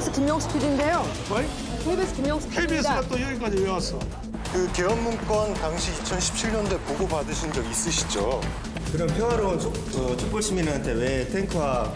KBS 김명수 PD인데요. 뭘? KBS 김명수 PD입니다. KBS가 또 여기까지 왜 왔어? 그 개헌 문건 당시 2017년도에 보고 받으신 적 있으시죠? 그런 평화로운 촛불 시민한테 왜 탱크와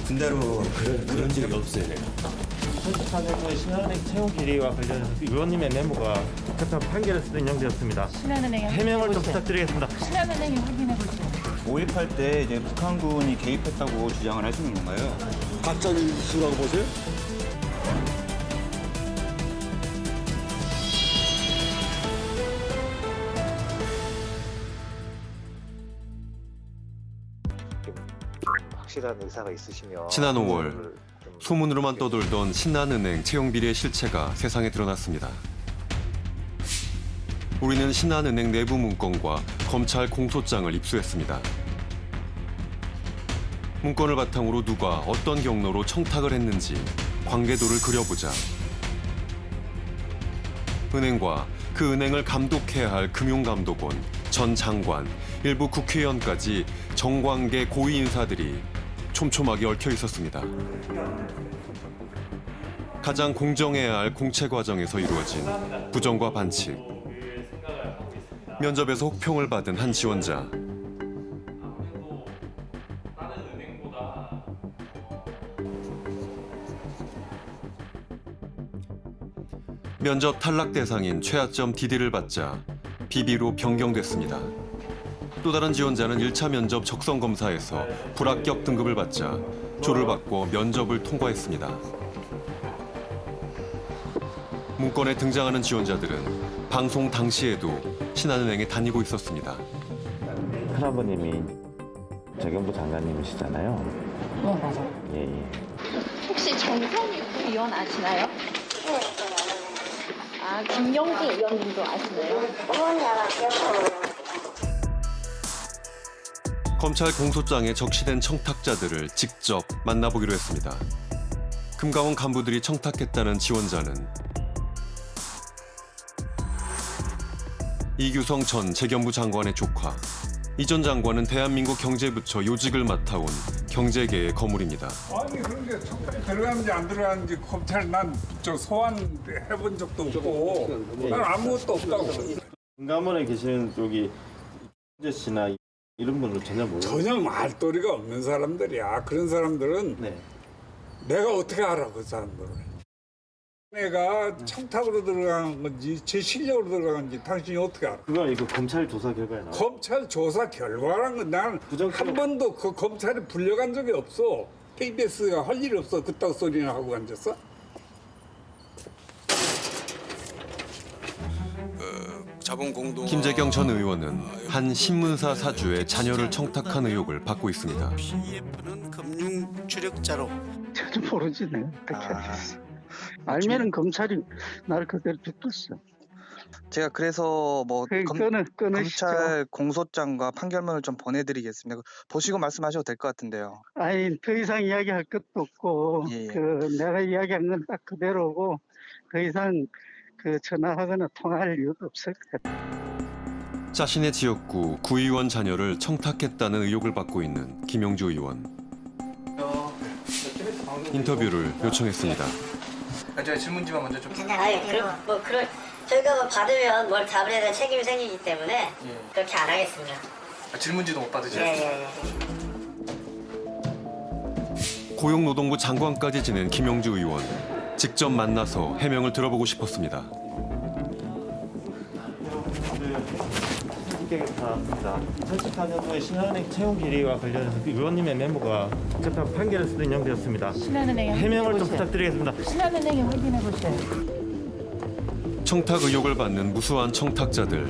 군대로 그런 적이 없어요, 내가. 선택하는 신한은행 채용 비리와 관련해서 의원님의 메모가 재판 판결에서도 인용되었습니다. 신한은행에 해명을 좀 부탁드리겠습니다. 신한은행에 확인해 보세요. 5.18 때 이제 북한군이 개입했다고 주장을 하시는 건가요? 가짜 뉴스라고 보세요? 확실한 의사가 있으시면 지난 5월 소문으로만 떠돌던 신한은행 채용 비리의 실체가 세상에 드러났습니다. 우리는 신한은행 내부 문건과 검찰 공소장을 입수했습니다. 문건을 바탕으로 누가 어떤 경로로 청탁을 했는지 관계도를 그려보자. 은행과 그 은행을 감독해야 할 금융감독원, 전 장관, 일부 국회의원까지 정관계 고위 인사들이 촘촘하게 얽혀 있었습니다. 가장 공정해야 할 공채 과정에서 이루어진 부정과 반칙. 면접에서 혹평을 받은 한 지원자. 면접 탈락 대상인 최하점 DD를 받자 비비로 변경됐습니다. 또 다른 지원자는 1차 면접 적성 검사에서 불합격 등급을 받자 조를 바꿔 면접을 통과했습니다. 문건에 등장하는 지원자들은 방송 당시에도 신한은행에 다니고 있었습니다. 큰아버님이 재경부 장관님이시잖아요. 네, 맞아요. 예. 혹시 정성익 의원 아시나요? 네. 아, 김영기 의원님도 아시나요? 검찰 공소장에 적시된 청탁자들을 직접 만나보기로 했습니다. 금감원 간부들이 청탁했다는 지원자는 이규성 전 재경부 장관의 조카. 이 전 장관은 대한민국 경제부처 요직을 맡아온 경제계의 거물입니다. 아니 그런데 청탁이 들어가는지 안 들어가는지 검찰 난저 소환해본 적도 없고 난 아무것도 없다고. 금감원에 계시는 여기 이재 씨나 이런 분들 전혀 모르요. 전혀 말도리가 없는 사람들이야. 그런 사람들은 네. 내가 어떻게 알아 그 사람들을. 내가 청탁으로 들어간 건지 제 실력으로 들어간지 당신이 어떻게 알아? 그건 이거 검찰 조사 결과에 나와. 검찰 조사 결과란 건 난 한 번도 그 검찰에 불려간 적이 없어. KBS가 할 일이 없어. 그따구 소리나 하고 앉았어? 김재경 전 의원은 한 신문사 사주의 자녀를 청탁한 의혹을 받고 있습니다. PF는 금융 추력자로. 전혀 모르지 내가 그렇게 알면은 검찰이 나를 그대로 죽겠어. 제가 그래서 뭐 끊으시죠. 검찰 공소장과 판결문을 좀 보내드리겠습니다. 보시고 말씀하셔도 될 것 같은데요. 아니 더 이상 이야기할 것도 없고 예. 내가 이야기한 건 딱 그대로고 더 이상 전화하거나 통화할 이유도 없을 것 같아. 자신의 지역구 구의원 자녀를 청탁했다는 의혹을 받고 있는 김용주 의원. 인터뷰를 요청했습니다. 제가 질문지만 먼저 좀. 저희가 뭐 받으면 뭘 답을 해야 될 책임이 생기기 때문에 그렇게 안 하겠습니다. 질문지도 못 받으세요? 예. 고용노동부 장관까지 지낸 김용주 의원. 직접 만나서 해명을 들어보고 싶었습니다. 이게 나왔습니다. 2014년도에 신한은행 채용 비리와 관련해서 의원님의 메모가 재판 판결에서도 인용되었습니다. 신한은행에 해명을 확인해 좀 보세요. 부탁드리겠습니다. 신한은행에 확인해 보세요. 청탁 의혹을 받는 무수한 청탁자들.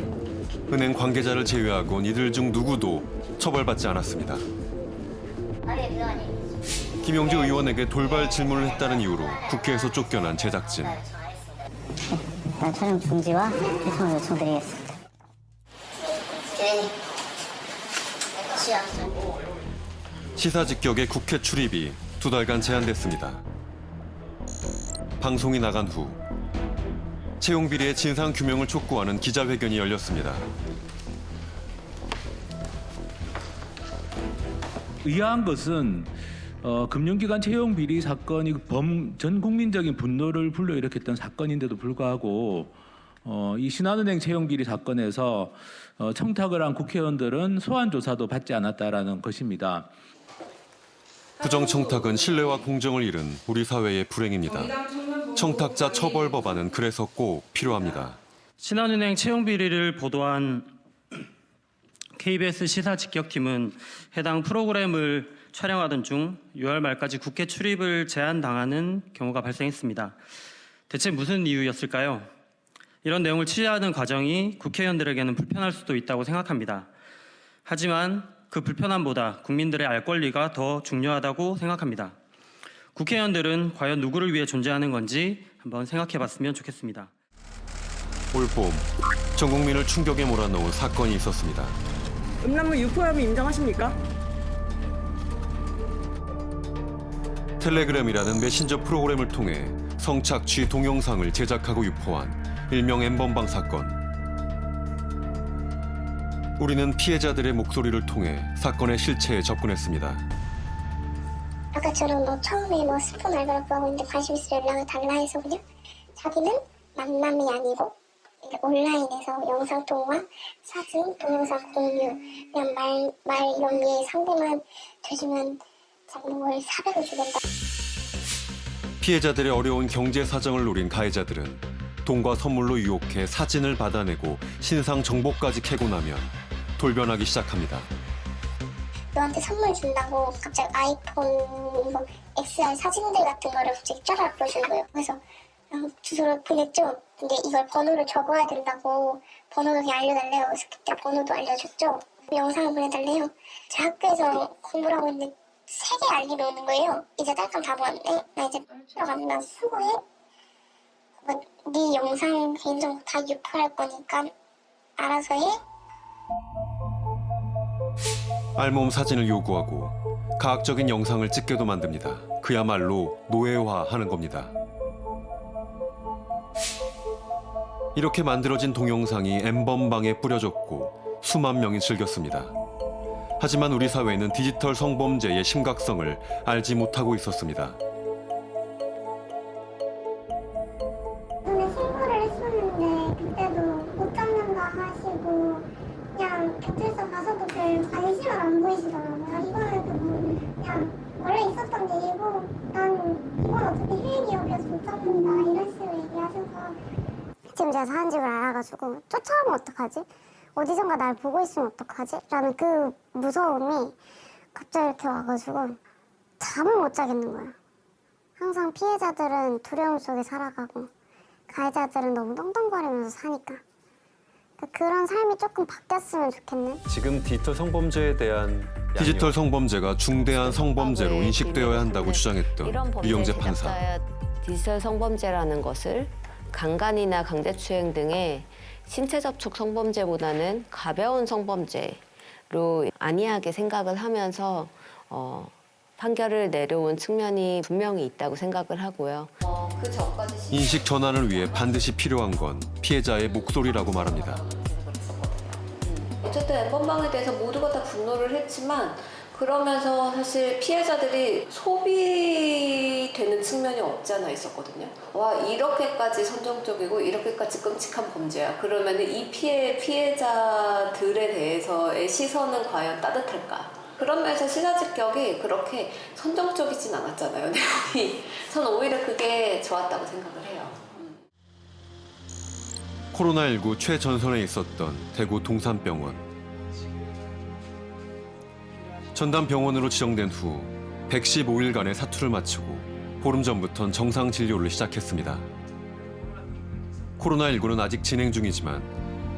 은행 관계자를 제외하곤 이들 중 누구도 처벌받지 않았습니다. 김용주 의원에게 돌발 질문을 했다는 이유로 국회에서 쫓겨난 제작진. 촬영 중지와 개통을 요청드리겠습니다. 시사 직격의 국회 출입이 2달간 제한됐습니다. 방송이 나간 후 채용 비리의 진상 규명을 촉구하는 기자회견이 열렸습니다. 의아한 것은 금융기관 채용 비리 사건이 전 국민적인 분노를 불러일으켰던 사건인데도 불구하고 이 신한은행 채용 비리 사건에서 청탁을 한 국회의원들은 소환 조사도 받지 않았다라는 것입니다. 부정 청탁은 신뢰와 공정을 잃은 우리 사회의 불행입니다. 청탁자 처벌 법안은 그래서 꼭 필요합니다. 신한은행 채용 비리를 보도한 KBS 시사 직격팀은 해당 프로그램을 촬영하던 중 6월 말까지 국회 출입을 제한당하는 경우가 발생했습니다. 대체 무슨 이유였을까요? 이런 내용을 취재하는 과정이 국회의원들에게는 불편할 수도 있다고 생각합니다. 하지만 그 불편함보다 국민들의 알 권리가 더 중요하다고 생각합니다. 국회의원들은 과연 누구를 위해 존재하는 건지 한번 생각해봤으면 좋겠습니다. 올봄 전 국민을 충격에 몰아넣은 사건이 있었습니다. 음란물 유포 혐의 인정하십니까? 텔레그램이라는 메신저 프로그램을 통해 성착취 동영상을 제작하고 유포한 일명 N번방 사건. 우리는 피해자들의 목소리를 통해 사건의 실체에 접근했습니다. 아까처럼 처음에 스폰 알바라고 하고 있는데 관심 있으면 연락을 달라 해서 그냥 자기는 만남이 아니고 온라인에서 영상통화, 사진, 동영상 공유, 그냥 말 이런 게 상대만 돼주면 자기는 월 400을 주겠다. 피해자들의 어려운 경제 사정을 노린 가해자들은 돈과 선물로 유혹해 사진을 받아내고 신상 정보까지 캐고 나면 돌변하기 시작합니다. 너한테 선물 준다고 갑자기 아이폰 XR 사진들 같은 거를 갑자기 쫙 보여주는 거예요. 그래서 주소를 보냈죠. 근데 이걸 번호를 적어야 된다고 번호를 그냥 알려달래요. 그래서 그때 번호도 알려줬죠. 영상을 보내달래요. 제 학교에서 공부를 하고 있는데 3개 알림이 오는 거예요. 이제 딸감 다 보았네. 나 이제 들어간다. 수고해. 네 영상 개인정보 다 유포할 거니까 알아서 해. 알몸 사진을 요구하고 가학적인 영상을 찍게도 만듭니다. 그야말로 노예화하는 겁니다. 이렇게 만들어진 동영상이 N번방에 뿌려졌고 수만 명이 즐겼습니다. 하지만 우리 사회는 디지털 성범죄의 심각성을 알지 못하고 있었습니다. 저는 신고를 했었는데 그때도 못 잡는다 하시고 그냥 경찰서 가서도 별 관심을 안 보이시더라고요. 이거는 그냥 원래 있었던 일이고 난 이건 어차피 휴일기업이어서 못 잡는다 이런 식으로 얘기하셔서 지금 제가 사는 집을 알아가지고 쫓아오면 어떡하지? 어디선가 날 보고 있으면 어떡하지? 라는 그 무서움이 갑자기 이렇게 와가지고 잠을 못 자겠는 거야. 항상 피해자들은 두려움 속에 살아가고 가해자들은 너무 떵떵거리면서 사니까 그런 삶이 조금 바뀌었으면 좋겠네. 지금 디지털 성범죄에 대한 디지털 성범죄가 중대한 성범죄로 인식되어야 한다고 주장했던 류영재 판사. 디지털 성범죄라는 것을 강간이나 강제추행 등의 신체 접촉 성범죄보다는 가벼운 성범죄로 안이하게 생각을 하면서 판결을 내려온 측면이 분명히 있다고 생각을 하고요. 그 전까지 인식 전환을 위해 반드시 필요한 건 피해자의 목소리라고 말합니다. 어쨌든 N번방에 대해서 모두가 다 분노를 했지만 그러면서 사실 피해자들이 소비되는 측면이 없지 않아 있었거든요. 와, 이렇게까지 선정적이고 이렇게까지 끔찍한 범죄야. 그러면 이 피해자들에 대해서의 시선은 과연 따뜻할까? 그러면서 시사직격이 그렇게 선정적이진 않았잖아요, 내용이. 저는 오히려 그게 좋았다고 생각을 해요. 코로나19 최전선에 있었던 대구 동산병원. 전담병원으로 지정된 후 115일간의 사투를 마치고 보름 전부턴 정상 진료를 시작했습니다. 코로나19는 아직 진행 중이지만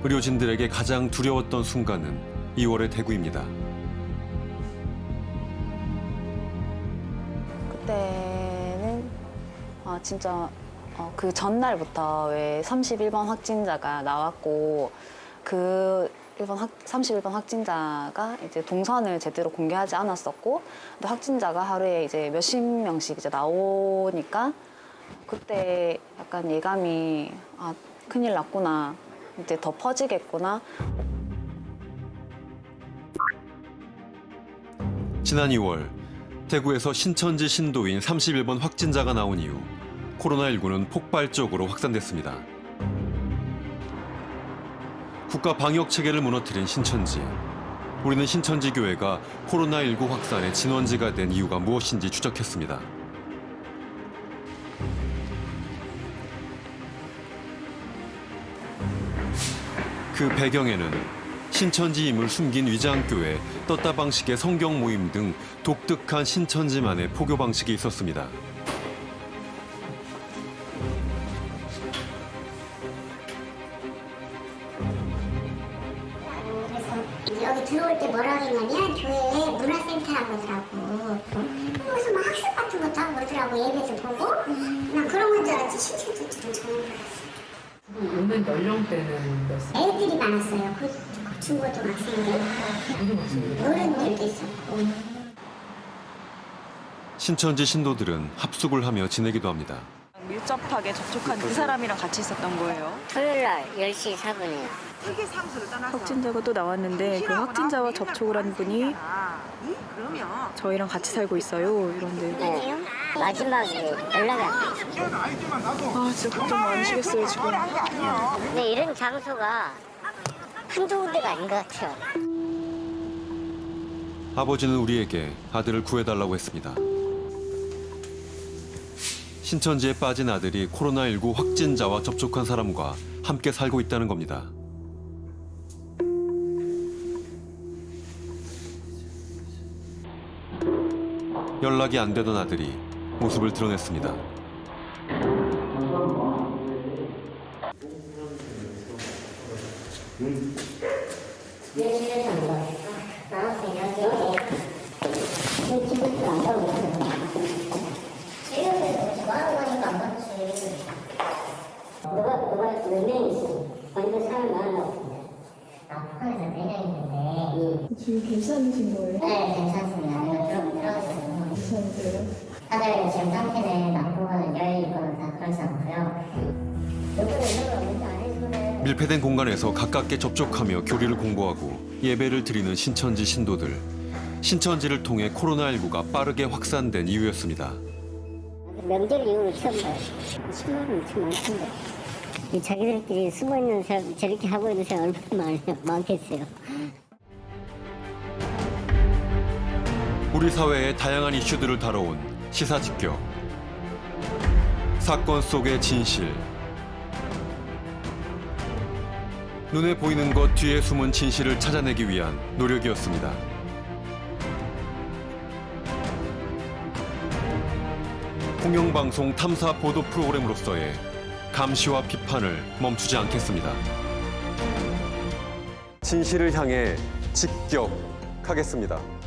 의료진들에게 가장 두려웠던 순간은 2월의 대구입니다. 그때는 진짜 그 전날부터 왜 31번 확진자가 나왔고 그 31번 확진자가 이제 동선을 제대로 공개하지 않았었고 근데 확진자가 하루에 이제 몇십 명씩 이제 나오니까 그때 약간 예감이 큰일 났구나. 이제 더 퍼지겠구나. 지난 2월 대구에서 신천지 신도인 31번 확진자가 나온 이후 코로나19는 폭발적으로 확산됐습니다. 국가 방역 체계를 무너뜨린 신천지. 우리는 신천지 교회가 코로나19 확산의 진원지가 된 이유가 무엇인지 추적했습니다. 그 배경에는 신천지임을 숨긴 위장교회, 떴다 방식의 성경 모임 등 독특한 신천지만의 포교 방식이 있었습니다. 여기 들어올 때 뭐라 하냐면 교회에 문화센터라고 하더라고. 거기서 막 학습 같은 것도 하고 그러더라고. 예배도 보고. 난 그런 건 줄 알았지. 신천지처럼 전혀 몰랐어. 오는 연령대는 몇 살? 애들이 많았어요. 그 중고등학생들. 어른들도 있었고. 신천지 신도들은 합숙을 하며 지내기도 합니다. 밀접하게 접촉한 그 사람이랑 같이 있었던 거예요. 토요일 날 10시 4분이요. 확진자가 또 나왔는데 그 확진자와 접촉을 한 분이 저희랑 같이 살고 있어요. 이런데 마지막에 연락이 안 돼. 아 진짜 걱정 많으시겠어요 지금. 근데 이런 장소가 한두 군데가 아닌 것 같아요. 아버지는 우리에게 아들을 구해달라고 했습니다. 신천지에 빠진 아들이 코로나19 확진자와 접촉한 사람과 함께 살고 있다는 겁니다. 연락이 안 되던 아들이 모습을 드러냈습니다. 지금 괜찮으신 거예요? 네, 괜찮습니다. 들어가셨어요. 괜찮으세요? 다들 지금 상태는 남부는 열리거나 다 그러지 않고요. 밀폐된 공간에서 가깝게 접촉하며 교리를 공부하고 예배를 드리는 신천지 신도들. 신천지를 통해 코로나19가 빠르게 확산된 이유였습니다. 명절 이후로 처음 봐요. 신문은 엄청 많던데. 이 자기들끼리 숨어있는 사람, 저렇게 하고 있는 사람 얼마나 많겠어요. 우리 사회의 다양한 이슈들을 다뤄온 시사직격. 사건 속의 진실. 눈에 보이는 것 뒤에 숨은 진실을 찾아내기 위한 노력이었습니다. 공영방송 탐사 보도 프로그램으로서의 감시와 비판을 멈추지 않겠습니다. 진실을 향해 직격하겠습니다.